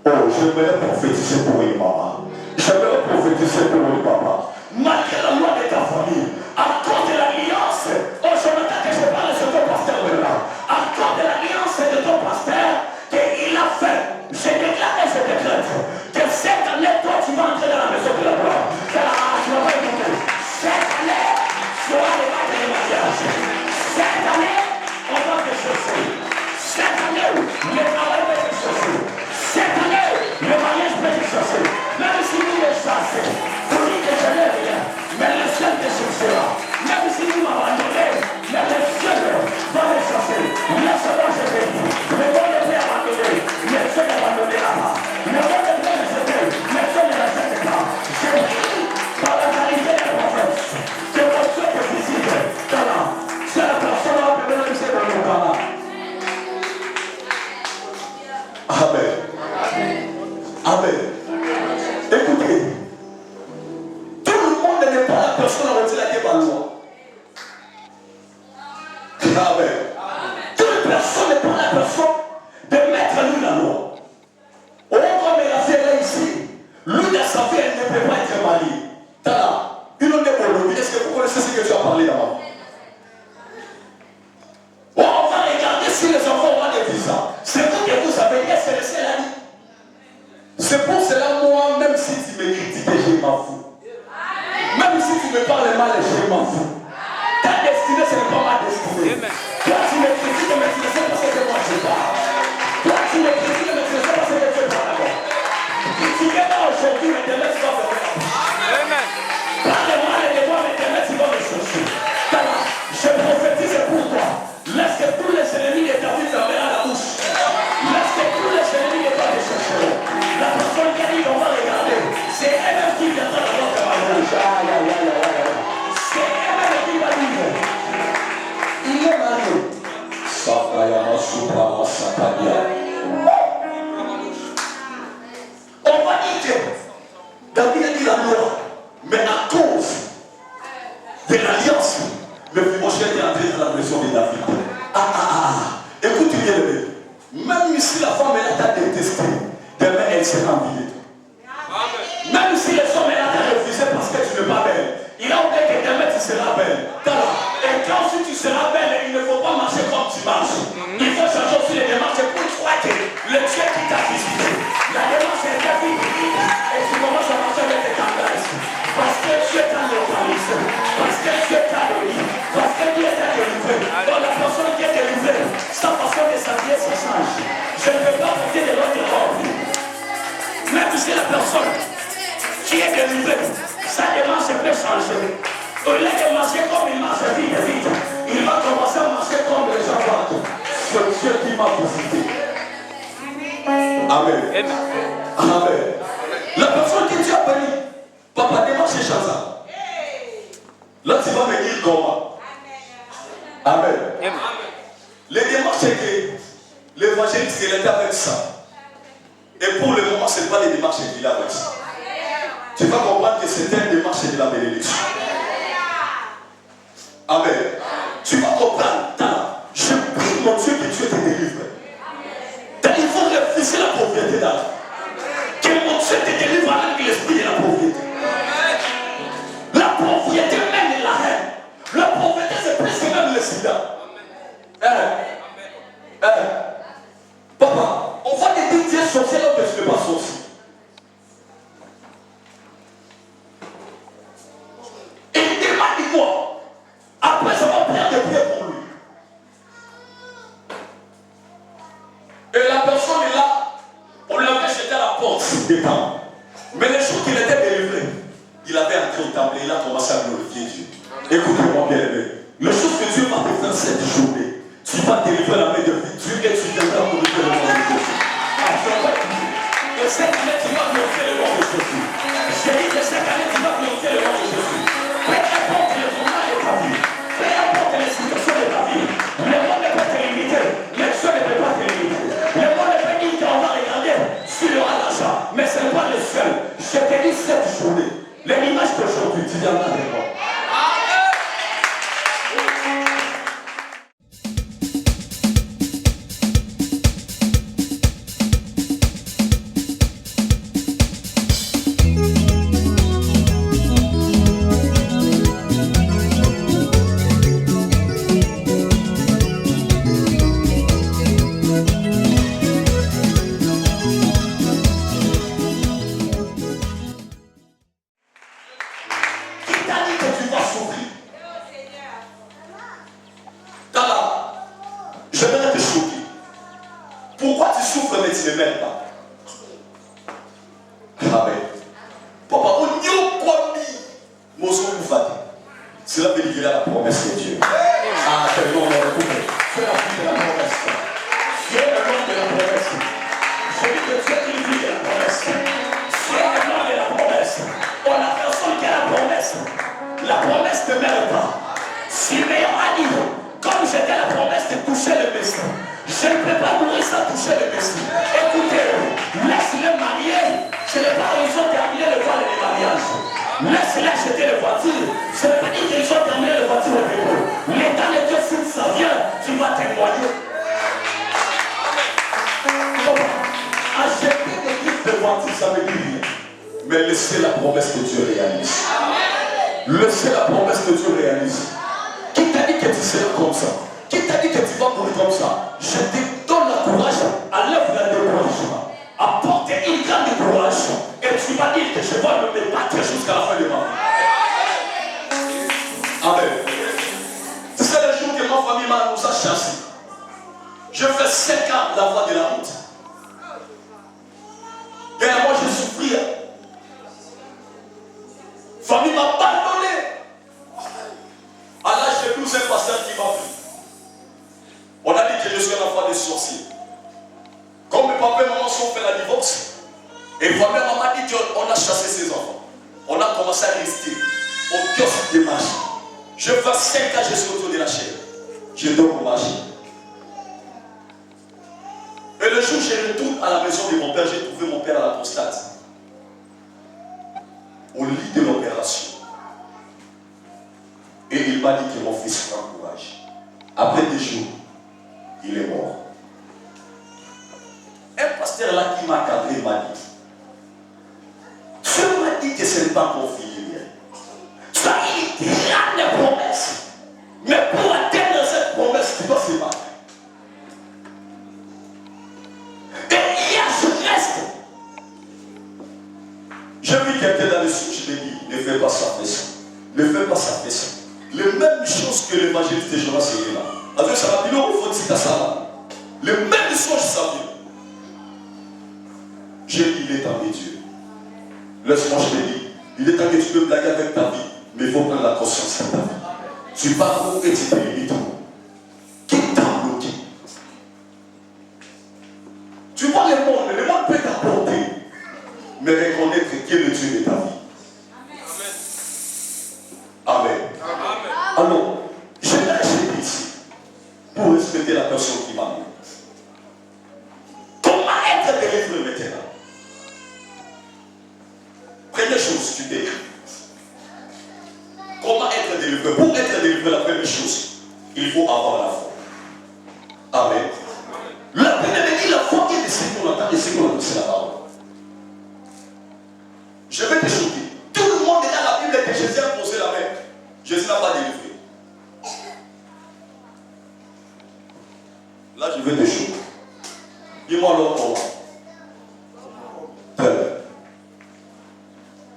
Speaker 4: Oh, j'aimerais prophétiser pour une maman. J'aimerais prophétiser pour une papa. Malgré la loi de ta famille, à cause de l'alliance, oh, je m'attends que je parle sur ton pasteur là. À cause de l'alliance de ton pasteur, qu'il a fait, je déclare et je décrète que cette année, toi, tu vas entrer dans la maison de la gloire. Tu vas pas écouter. Cette année, tu vas aller battre les mariages. Cette année, on va te chercher. Cette année, le travail va te chercher. Cette année, le mariage va te chercher. Même si nous les chassons, pour lui que je n'ai rien, mais le ciel te cherchera. Même si nous m'abandonnons, mais le ciel va me chercher. Laisse-moi je vais dire. Le monde est prêt à abandonner, mais Dieu n'abandonnera pas. Le monde est prêt à jeter, mais Dieu ne rejette pas. Je prie par la qualité des prophètes que mon Dieu te visite. C'est la personne à laquelle je sais dans le Ghana. Amen. Amen. Écoutez, tout le monde n'est pas la personne à retirer la loi. Amen. Toute personne n'est pas la personne de mettre nous la loi. Au comme elle a fait là ici, lui dans sa vie, elle ne peut pas être mariée. Tala, une autre développée. Est-ce que vous connaissez ce que tu as parlé là-bas? On va regarder si les enfants ont des visas. C'est vous que vous savez, est-ce que c'est la vie? C'est pour cela, moi, même si tu me critiques, je m'en fous. Même si tu me parles mal, je m'en fous. Ta destinée, ce n'est pas ma destinée. Toi, tu me critiques, mais tu ne sais pas ce que moi je parle. Toi, tu me critiques, mais tu ne sais pas ce que je parle d'abord. Critiquez-moi aujourd'hui, mais demain, tu vas faire. Amen. Parle-moi de moi, mais demain, tu vas me chercher. Je prophétise pour toi. Laisse que tous les ennemis de ta vie t'enverront à la bouche. Laisse que tous les ennemis de toi te chercheront. La personne qui dit on va regarder, c'est elle-même qui viendra dans notre mariage. C'est elle-même qui va vivre. Il est marié. Sakayama Suprama Sakaya. On va dire que David a dit la loi, mais à cause de l'alliance, le Mephibosheth est entré dans la maison de David. Écoute bien, même si la femme elle t'a détesté, demain elle sera enviée. Même si les hommes elle t'a refusé parce que tu n'es pas belle, il a oublié que demain tu seras belle. Et quand si tu seras belle, il ne faut pas marcher comme tu marches. Il faut changer aussi les démarches pour croire que le Dieu qui t'a visité, la démarche est ta vie et tu commences à marcher avec tes tendances. Parce que Dieu t'a localisé, parce que Dieu t'a béni, parce que Dieu t'a délivré. Dans la personne qui est délivrée, sa façon de s'habiller, ça change. Je ne veux pas porter de l'autre robe. Même si la personne qui est délivrée, sa démarche peut changer. Au lieu de marcher comme il marche vite, il va commencer à marcher comme les gens partent. C'est Dieu qui m'a visité. Amen. Amen. La personne qui Dieu a béni, papa démarche chez ça. Là, tu vas me dire comment. Amen. Les démarches, c'est que l'évangéliste, il était avec ça. Et pour le moment, ce n'est pas les démarches qu'il a avec ça. Tu vas comprendre que c'était une démarche de la bénédiction. Amen. Tu vas comprendre. Je prie mon Dieu que Dieu te délivre. Il faut refuser la pauvreté d'âme. Que mon Dieu te délivre avec l'esprit de la pauvreté. La pauvreté mène la haine. La pauvreté c'est presque même le sida. Papa, on va te dire tu es sorcier alors que tu n'es pas sorcier. Et demande-moi, après avoir prié de prier pour lui. Et la personne est là, on l'avait jeté à la porte des temps. Mais le jour qu'il était délivré, il avait entré au temple et il a commencé à glorifier Dieu. Écoutez-moi bien aimé. Le jour que Dieu va te faire cette journée, tu vas délivrer la main de Dieu et tu viendras glorifier le nom de Jésus. Et cette année, tu vas glorifier le nom de Jésus. J'ai dit que cette année, tu vas glorifier le nom de Jésus. Peu importe le moment de ta vie, peu importe les situations de ta vie, le monde ne peut te limiter, mais Dieu ne peut pas te limiter. Le monde peut dire qu'on va regarder s'il y aura l'argent, mais ce n'est pas le seul. Je te dis cette journée, l'image d'aujourd'hui, tu viendras de moi. Toi, tu souffres, mais tu ne m'aimes pas. Amen. Papa, on y a quoi mis mon son vous fâte. Cela veut dire la promesse de Dieu. Ah, c'est le nom de la promesse. C'est la vie de la promesse. C'est le nom de la promesse. Je dis que Dieu est vie de la promesse. C'est le nom de la promesse. On a personne qui a la promesse. La promesse ne meurt pas. Siméon a dit, comme j'étais la promesse de toucher le Messie, je ne peux pas mourir sans toucher le Messie. Écoutez, laisse-le marier. Ce n'est pas ils ont terminé le voile des mariages. Laisse-les acheter les voitures. Ce n'est pas dire qu'ils ont terminé les voitures au dépôt. L'état de Dieu, si ça vient, tu vas témoigner. Acheter des kits de voitures, ça veut dire rien. Mais laissez la promesse que Dieu réalise. Laissez la promesse que Dieu réalise. Qui t'a dit que tu seras comme ça? Qui t'a dit que tu vas mourir comme ça? Je te donne le courage à l'œuvre de découragement. Apporte une grande courage et tu vas dire que je vais me battre jusqu'à la fin de ma vie. Amen. Tu sais le jour que ma famille nous a chassés. Je fais 5 ans la voie de la route. Et moi je souffrais. Famille m'a abandonné. À l'âge de 12 ans, un pasteur qui m'a pris. On a dit que je suis un enfant de sorcier. Comme mes papa et maman sont fait la divorce, et vraiment maman dit qu'on a chassé ses enfants. On a commencé à rester au kiosque des marchés. Je fais 5 ans, je suis autour de la chaîne. Je dors au marché. Et le jour où je retourne à la maison de mon père, j'ai trouvé mon père à la prostate. Au lit de l'opération. Et il m'a dit que mon fils prend courage. Après 2 jours, il est mort. Un pasteur là qui m'a cadré m'a dit, tu m'as dit que ce n'est pas mon fils. Tu as une grande promesse. Mais pour atteindre cette promesse, tu dois se battre. Et hier, je reste. Je vis quelqu'un dans le sud, je me dis, ne fais pas ça, fais ça. Ne fais pas ça, fais ça. Les mêmes choses que l'évangéliste de Jonas est là. Avec ça, il faut dire ça. Les mêmes choses, ça vient. J'ai dit, il est temps de Dieu. Laisse-moi, je te dis, il est temps que tu peux blaguer avec ta vie, mais il faut prendre la conscience de ta vie. Tu pars où et tu te limites. Qui t'a bloqué? Tu vois le monde peut t'apporter, mais reconnaître qui est le Dieu de ta vie. Amen. Alors, je l'ai acheté ici pour respecter la personne qui m'a mis. Comment être délivré maintenant? Première chose, tu t'es. Comment être délivré? Pour être délivré, la première chose, il faut avoir la foi. Amen. La première dit la foi qui est de ce qu'on entend et ce qu'on entend, c'est la parole. Je vais te choquer. Tout le monde est dans la Bible que Jésus a posé la main. Jésus n'a pas délivré. Là, je vais te choquer. Dis-moi alors comment.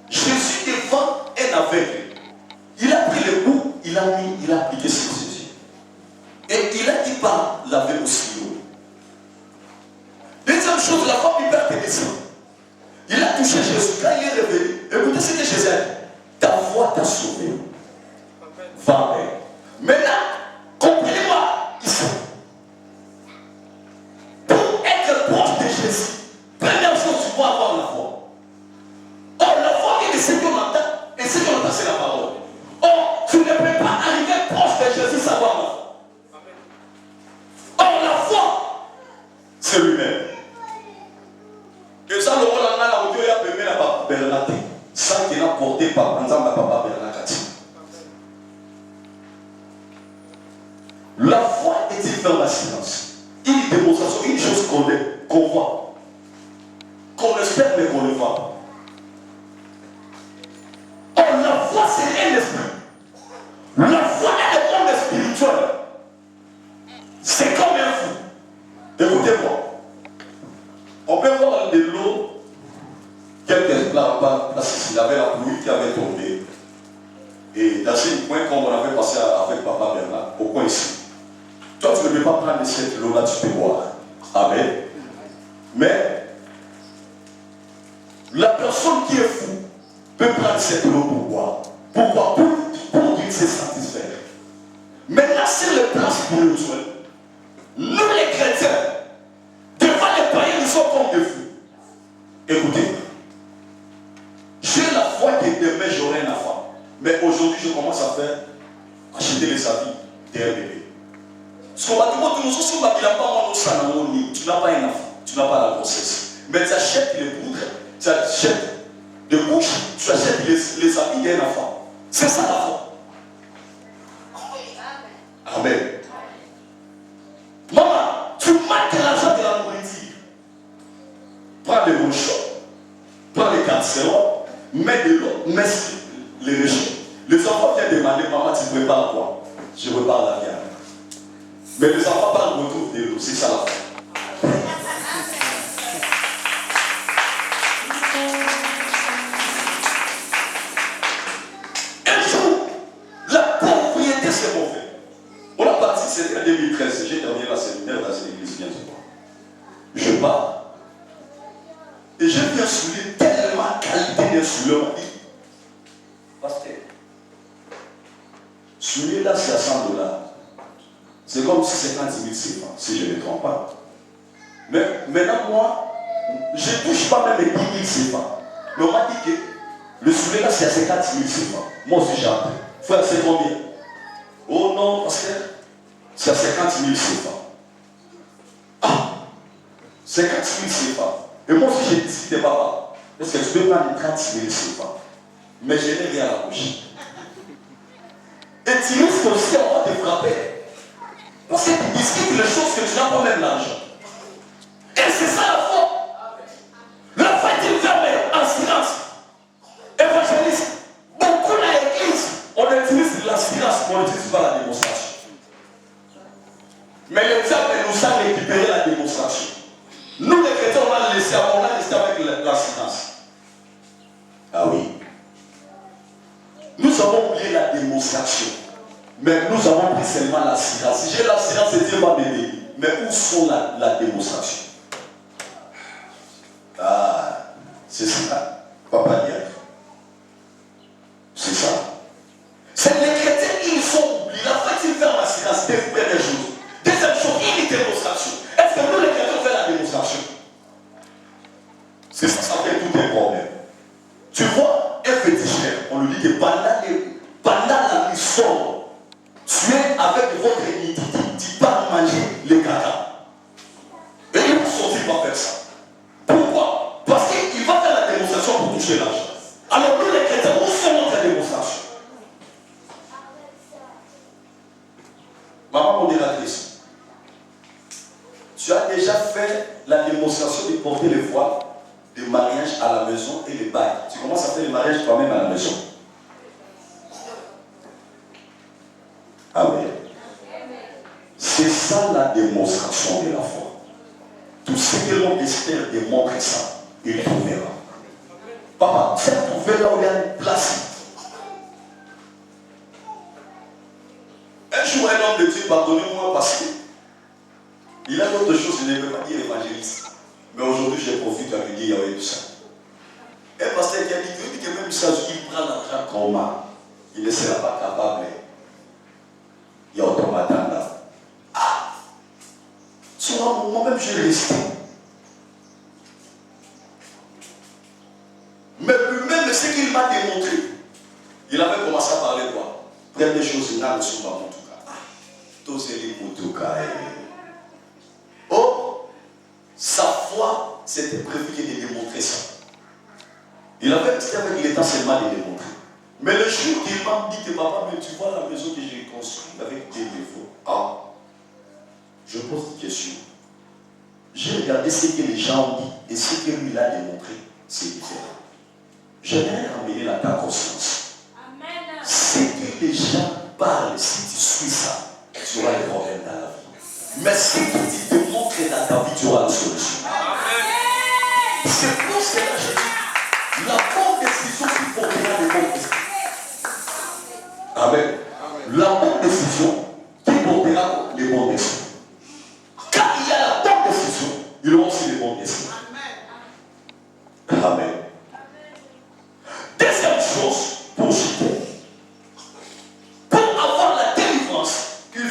Speaker 4: Jésus devant un aveugle. Il a pris le bout, il a appliqué sur ses yeux. Et il a dit pas laver aussi haut. Deuxième chose, la femme du Père descend. Il a touché Jésus. Quand il est revenu, écoutez ce que Jésus a dit. Ta foi t'a sauvé. Va. Maintenant, comprenez-moi ici. Pour être proche de Jésus, première chose, tu dois avoir la foi. Or, la foi est de ce qu'on entend, et ce qu'on entend, c'est la parole. Or, tu ne peux pas arriver proche de Jésus sans avoir la foi. Or, la foi, c'est lui-même. Et ça, le rôle en a la audio, il a permis à Papa Bernard, sans qu'il a porté par exemple à Papa Bernard Kati. La foi est-il faire la silence? Une démonstration, une chose qu'on voit, qu'on espère mais qu'on ne voit pas. Or, la foi, c'est un esprit. La foi est le monde spirituel. C'est comme un fou. Écoutez-moi. On peut voir de l'eau, quelques là-bas, il y avait la pluie qui avait tombé. Et dans ce point, comme on avait passé avec Papa Bernard, au coin ici. Toi, tu ne peux pas prendre cette eau-là, tu peux boire. Amen. Mais la personne qui est fou peut prendre cette eau pour boire. Pourquoi? Pour qu'il se satisfaire. Maintenant, c'est le place spirituel. Nous les chrétiens, devant les païens, nous sommes comme des fous. Écoutez, j'ai la foi que demain j'aurai un enfant. Mais aujourd'hui, je commence à faire acheter les habits d'un bébé. Parce qu'on va te dire, si tu n'as pas un enfant, tu n'as pas la grossesse. Mais tu achètes les poudres, tu achètes des couches, tu achètes les habits d'un enfant. C'est ça la foi. Amen. Maman, tu marques l'argent de la nourriture. Prends les bons chocs, prends les casseroles, mets de l'eau, mets les régimes. Les enfants viennent demander, maman, tu prépares quoi? Je prépare la viande. Mais les enfants parlent autour de l'eau, c'est ça la foi. Un jour, la propriété c'est mauvais. On a parti, c'était en 2013, j'ai terminé la séminaire dans cette église bien souvent. Je pars. Et j'ai vu un soulier tellement qualité d'un soulier. On dit, pasteur, soulier là c'est à 100 $. C'est comme si c'est 50 000 CFA, si je ne me trompe pas. Mais maintenant, moi, je ne touche pas même les 10 000 CFA. Mais on m'a dit que le soulier là c'est à 50 000 CFA. Moi aussi j'ai appris. Frère, c'est combien? Oh non, pasteur, c'est à 50 000 CFA. Ah, 50 000 CFA. Et moi aussi j'ai discuté, papa, est-ce que tu peux prendre les 30 000 CFA? Mais je n'ai rien à la bouche. Et tu risques aussi à te frapper. Parce que tu discutes les choses que tu n'as pas même l'argent. Et c'est ça la foi. La foi est une ferme en silence. Évangéliste, beaucoup dans l'église, on utilise la silence, mais on n'utilise pas la démonstration. Mais le diable nous a récupéré la démonstration. Nous les chrétiens, on a laissé avec la silence. Ah oui. Nous avons oublié la démonstration. Mais nous avons pris seulement la silence. Si j'ai la silence, c'est Dieu va m'aider. Mais où sont la démonstration? Ah, c'est ça. Papa dit. C'est ça. C'est les chrétiens, ils sont oubliés. La foi, ils ferment la silence. C'est une première chose. Deuxième chose, il y a une démonstration. Est-ce que nous les chrétiens faisons la démonstration? C'est ça, ça fait tout un problème. Tu vois, un féticheur, on lui dit que pendant la nuit sombre, tu es avec votre iniquité, tu pars manger les caca. Et il va sortir, il va faire ça. Pourquoi? Parce qu'il va faire la démonstration pour toucher l'argent. Alors nous les chrétiens, où sont notre démonstration? Maman modératrice, tu as déjà fait la démonstration de porter les voiles de mariage à la maison et les bails. Tu commences à faire le mariage toi-même à la maison. Amen. C'est ça la démonstration de la foi. Tout ce que l'on espère démontrer ça, il trouvera. Papa, c'est trouvé là où il y a une place. Un jour, un homme de Dieu, pardonnez-moi parce qu'il a d'autres choses, je ne veux pas dire évangéliste. Mais aujourd'hui, je profite à lui dire, il y a eu ça. Un pasteur qui a dit que même ça, il prend l'argent comment, il ne sera pas capable. Il y a automate là. Ah! Moi-même, j'ai resté. Mais lui-même, ce qu'il m'a démontré, il avait commencé à parler quoi? Première chose, il n'a reçu pas mon tout cas. Tous les mots tout cas. Oh! Sa foi, c'était prévu de démontrer ça. Il avait resté avec l'État seulement de démontrer. Mais le jour qu'il m'a dit que papa, mais tu vois la maison que j'ai construite avec des défauts. Ah, je pose une question. J'ai regardé ce que les gens ont dit et ce que lui il a démontré, c'est différent. J'aimerais ramener la ta conscience. Amen. Ce que les gens parlent, si tu suis ça, tu auras des problèmes dans la vie. Mais si tu te montres dans ta vie, tu auras la solution. Amen. C'est pour cela que je dis, la bonne décision qui portera des bonnes décisions. Amen. La bonne décision qui portera les bonnes décisions. Quand il y a la bonne décision, il y aura aussi les bonnes décisions.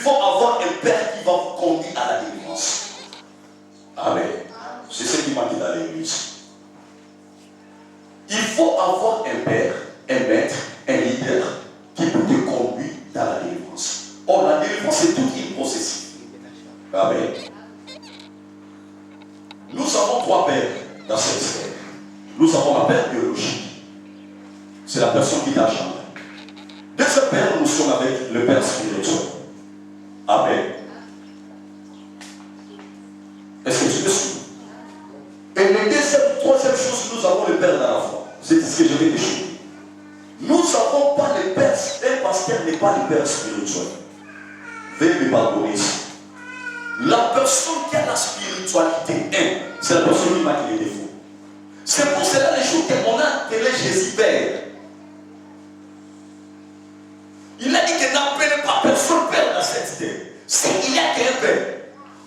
Speaker 4: faut avoir un père qui va vous conduire à la délivrance. Amen. C'est ce qui m'a dit dans l'église. Il faut avoir un père, un maître, un leader qui peut te conduire dans la délivrance. Or, la délivrance, c'est tout un processus. Amen. Nous avons 3 pères dans cette sphère. Nous avons un père biologique. C'est la personne qui t'a changé. Deuxième père, nous sommes avec le père spirituel. Amen. Est-ce que tu me suis? Et la troisième chose, nous avons le père dans la foi. C'est ce que je vais te dire. Nous n'avons pas le père. Un pasteur n'est pas le père spirituel. Veuillez me pardonner ici. La personne qui a la spiritualité, c'est la personne qui marque les défauts. C'est pour cela les jours qu'on a appelé Jésus Père. Il a dit que n'appelez pas personne Père dans cette terre. Il n'y a qu'un Père.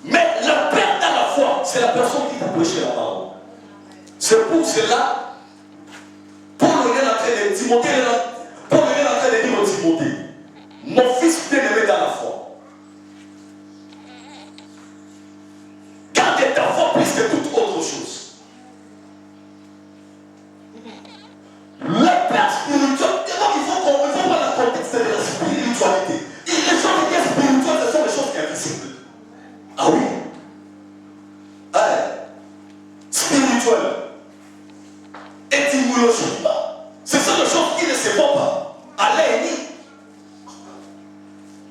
Speaker 4: Mais le Père dans la foi, c'est la personne qui t'a prêché la parole. C'est pour cela, Paul est en train de Timothée, Paul est en train de dire au Timothée, mon fils bien-aimé dans la foi. Garde ta foi plus que toute autre chose. Le Père spirituel, il faut prendre le contexte de la spiritualité. Et les choses qui sont spirituelles, ce sont les choses invisibles. Ah oui? Spirituel. Étymologiquement, ce sont les choses qui ne se voient pas à l'ennemi.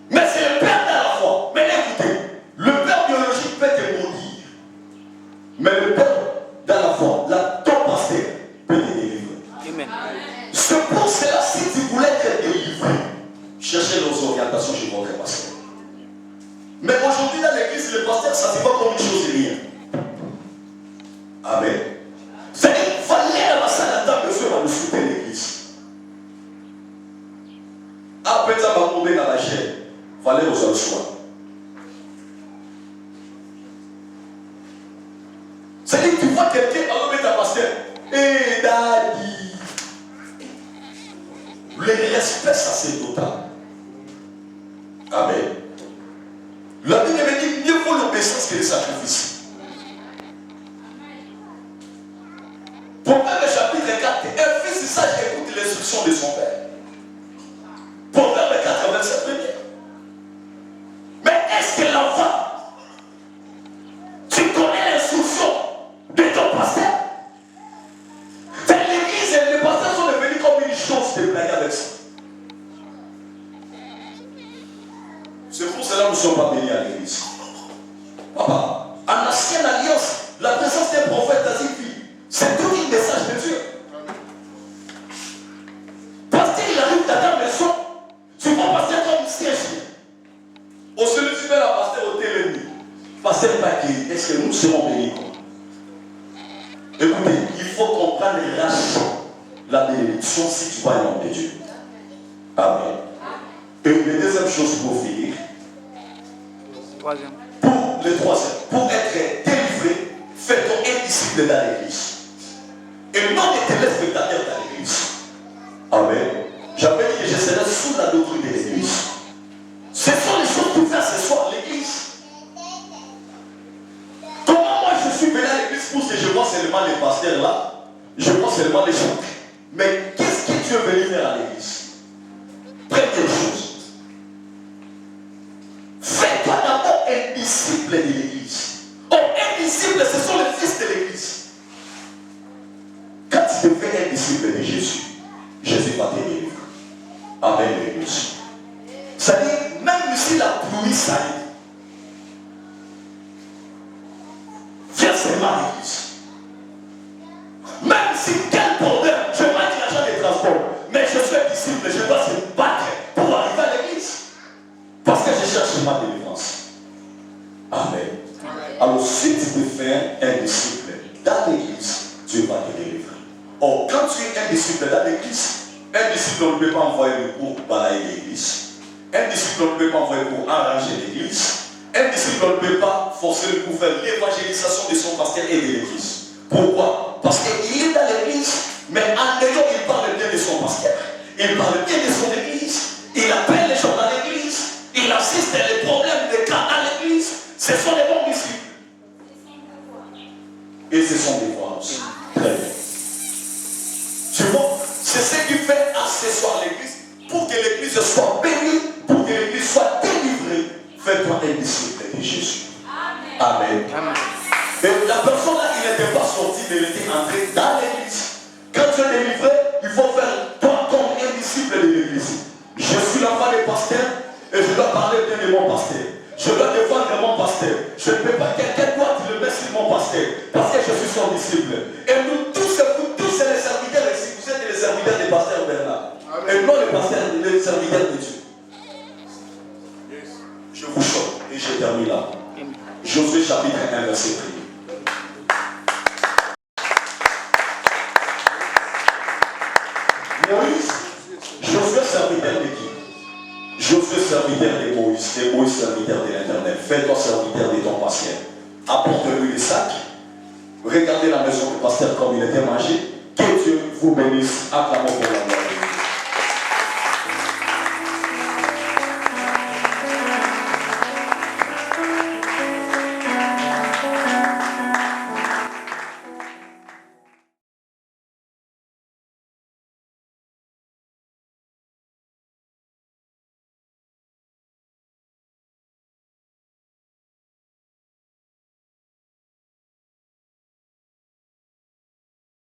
Speaker 4: Mais c'est le père dans la foi. Mais écoutez, le père biologique peut te maudire. Mais le père dans la foi, ton pasteur peut te délivrer. Amen. C'est pour cela, si tu voulais être délivré, cherchez nos orientations chez votre pasteur. Mais aujourd'hui, dans l'église, le pasteur, ça se voit comme une chose de rien. Amen. C'est-à-dire qu'il fallait à la salle d'attente de ceux qui nous soutenir l'église. Après ça, on va tomber dans la chaîne. Il fallait aux autres soins. C'est-à-dire que tu vois quelqu'un à remettre un pasteur. Et daddy. Le respect sacerdotal. Amen. La Bible me dit mieux vaut l'obéissance que le sacrifice. Proverbe chapitre 4, un fils sage écoute l'instruction de son père. Proverbe 4, verset 1er. Mais est-ce que l'enfant, tu connais l'instruction de ton pasteur? L'église et les pasteurs sont devenus comme une chose de blague avec ça. C'est pour cela que nous ne sommes pas bénis à l'église. Papa, en ancienne alliance, la présence des prophètes a dit c'est tout un message de Dieu. Pasteur, il arrive dans ta maison, tu vois pasteur comme un siège. Au celui tu mets la pasteur au téléphone. Pasteur Paquet, est-ce que nous serons bénis? Écoutez, il faut comprendre la bénédiction si tu vois le nom de Dieu. Amen. Et une deuxième chose pour finir. Pour le troisième, pour être délivré, fais-toi un disciple dans l'église. Et non des téléspectateurs dans l'église. Amen. J'avais dit que je serai sous la doctrine de l'église. Ce sont les choses pour faire ce soir l'église. Comment moi je suis venu à l'église pour que je vois seulement les pasteurs là, je vois seulement les gens. Mais qu'est-ce que tu es venu faire à l'église? Première chose. Fais-toi d'abord un disciple de l'église. Or, un disciple, ce sont les fils de l'église. Quand tu deviens un disciple de Jésus, Jésus va te délivrer. Amen, l'église. C'est-à-dire, même si la pluie s'arrête, viens seulement à l'église. Même si quel problème, je manque l'argent des transports, mais je suis un disciple, je dois se battre pour arriver à l'église. Parce que je cherche ma délivrance. Amen. Alors, si tu peux faire un disciple dans l'église, Dieu va te délivrer. Or, quand tu es un disciple dans l'église, un disciple ne peut pas envoyer pour balayer l'église. Un disciple ne peut pas envoyer pour arranger l'église. Un disciple ne peut pas forcer pour faire l'évangélisation de son pasteur et de l'église. Pourquoi? Parce qu'il est dans l'église, mais en dehors, il parle bien de son pasteur. Il parle bien de son église. Il appelle les gens dans l'église. Il assiste à les problèmes. Fais-toi un disciple de Jésus. Amen. Mais la personne là, il n'était pas sorti, mais il était entré dans l'église. Quand tu es délivré, il faut faire toi comme un disciple de l'église. Je suis l'enfant des pasteurs et je dois parler bien de mon pasteur. Je dois défendre mon pasteur. Je ne peux pas quelqu'un d'autre le mettre sur mon pasteur parce que je suis son disciple. Et nous tous, vous tous, les serviteurs ici, vous êtes les serviteurs des pasteurs Bernard. Et non les pasteurs, les serviteurs de Dieu. Je vous chante et je termine là. Josué chapitre 1, verset 1. Moïse, Josué serviteur de qui? Josué serviteur de Moïse, et Moïse serviteur de l'Éternel. Fais-toi serviteur de ton pasteur. Apporte-lui les sacs. Regardez la maison du pasteur comme il était mangé. Que Dieu vous bénisse. Acclamons pour la gloire.